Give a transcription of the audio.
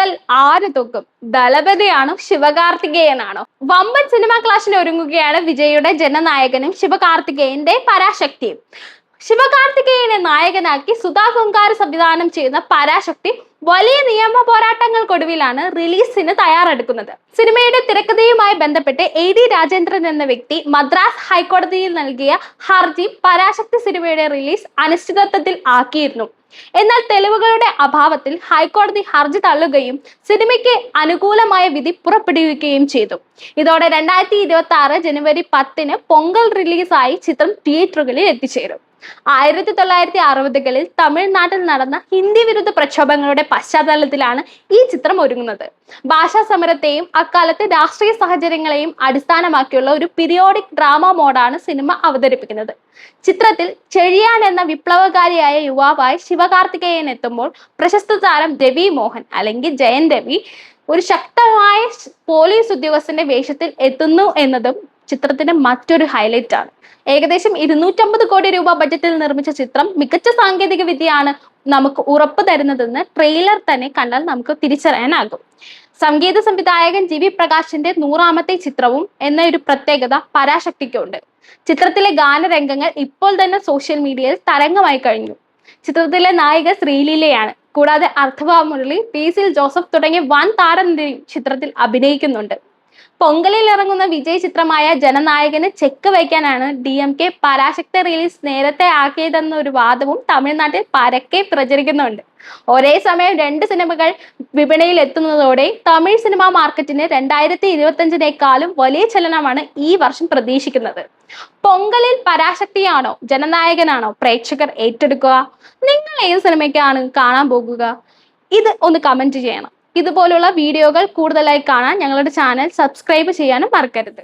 മുതൽ ആര് തൂക്കും? ദളപതിയാണോ ശിവകാർത്തികേയനാണോ? വമ്പൻ സിനിമാ ക്ലാഷിന് ഒരുങ്ങുകയാണ് വിജയുടെ ജനനായകനും ശിവകാർത്തികേയന്റെ പരാശക്തിയും. ശിവകാർത്തികേയനെ നായകനാക്കി സുധാ കൊങ്കാര സംവിധാനം ചെയ്യുന്ന പരാശക്തി വലിയ നിയമ പോരാട്ടങ്ങൾക്കൊടുവിലാണ് റിലീസിന് തയ്യാറെടുക്കുന്നത്. സിനിമയുടെ തിരക്കഥയുമായി ബന്ധപ്പെട്ട് AD രാജേന്ദ്രൻ എന്ന വ്യക്തി മദ്രാസ് ഹൈക്കോടതിയിൽ നൽകിയ ഹർജി പരാശക്തി സിനിമയുടെ റിലീസ് അനിശ്ചിതത്വത്തിൽ ആക്കിയിരുന്നു. എന്നാൽ തെളിവുകളുടെ അഭാവത്തിൽ ഹൈക്കോടതി ഹർജി തള്ളുകയും സിനിമയ്ക്ക് അനുകൂലമായ വിധി പുറപ്പെടുവിക്കുകയും ചെയ്തു. ഇതോടെ 2026 ജനുവരി 10 പൊങ്കൽ റിലീസായി ചിത്രം തിയേറ്ററുകളിൽ എത്തിച്ചേരും. 1960കളിൽ തമിഴ്നാട്ടിൽ നടന്ന ഹിന്ദി വിരുദ്ധ പ്രക്ഷോഭങ്ങളുടെ പശ്ചാത്തലത്തിലാണ് ഈ ചിത്രം ഒരുങ്ങുന്നത്. ഭാഷാ സമരത്തെയും അക്കാലത്തെ രാഷ്ട്രീയ സാഹചര്യങ്ങളെയും അടിസ്ഥാനമാക്കിയുള്ള ഒരു പീരിയോഡിക് ഡ്രാമ മോഡാണ് സിനിമ അവതരിപ്പിക്കുന്നത്. ചിത്രത്തിൽ ചെഴിയാൻ എന്ന വിപ്ലവകാരിയായ യുവാവായി ശിവകാർത്തികേയൻ എത്തുമ്പോൾ പ്രശസ്ത താരം രവി മോഹൻ അല്ലെങ്കിൽ ജയൻ രവി ഒരു ശക്തമായ പോലീസ് ഉദ്യോഗസ്ഥന്റെ വേഷത്തിൽ എത്തുന്നു എന്നതും ചിത്രത്തിന്റെ മറ്റൊരു ഹൈലൈറ്റ് ആണ്. ഏകദേശം 250 കോടി രൂപ ബഡ്ജറ്റിൽ നിർമ്മിച്ച ചിത്രം മികച്ച സാങ്കേതിക വിദ്യയാണ് നമുക്ക് ഉറപ്പ് തരുന്നതെന്ന് ട്രെയിലർ തന്നെ കണ്ടാൽ നമുക്ക് തിരിച്ചറിയാനാകും. സംഗീത സംവിധായകൻ GV പ്രകാശിന്റെ 100ാമത്തെ ചിത്രവും എന്ന ഒരു പ്രത്യേകത പരാശക്തിക്കുണ്ട്. ചിത്രത്തിലെ ഗാനരംഗങ്ങൾ ഇപ്പോൾ തന്നെ സോഷ്യൽ മീഡിയയിൽ തരംഗമായി കഴിഞ്ഞു. ചിത്രത്തിലെ നായിക ശ്രീലീലയാണ്. കൂടാതെ അർത്ഥവ മുരളി, പീസിൽ ജോസഫ് തുടങ്ങിയ വൻ താരനിരയും ചിത്രത്തിൽ അഭിനയിക്കുന്നുണ്ട്. പൊങ്കലിൽ ഇറങ്ങുന്ന വിജയ് ചിത്രമായ ജനനായകന് ചെക്ക് വയ്ക്കാനാണ് DMK പരാശക്തി റിലീസ് നേരത്തെ ആക്കിയതെന്ന ഒരു വാദവും തമിഴ്നാട്ടിൽ പരക്കെ പ്രചരിക്കുന്നുണ്ട്. ഒരേ സമയം 2 സിനിമകൾ വിപണിയിൽ എത്തുന്നതോടെ തമിഴ് സിനിമാ മാർക്കറ്റിന് 2025 വലിയ ചലനമാണ് ഈ വർഷം പ്രതീക്ഷിക്കുന്നത്. പൊങ്കലിൽ പരാശക്തിയാണോ ജനനായകനാണോ പ്രേക്ഷകർ ഏറ്റെടുക്കുക? നിങ്ങൾ ഏത് സിനിമയ്ക്കാണ് കാണാൻ പോകുക? ഇത് ഒന്ന് കമന്റ് ചെയ്യണം. ഇതുപോലുള്ള വീഡിയോകൾ കൂടുതലായി കാണാൻ ഞങ്ങളുടെ ചാനൽ സബ്സ്ക്രൈബ് ചെയ്യാനും മറക്കരുത്.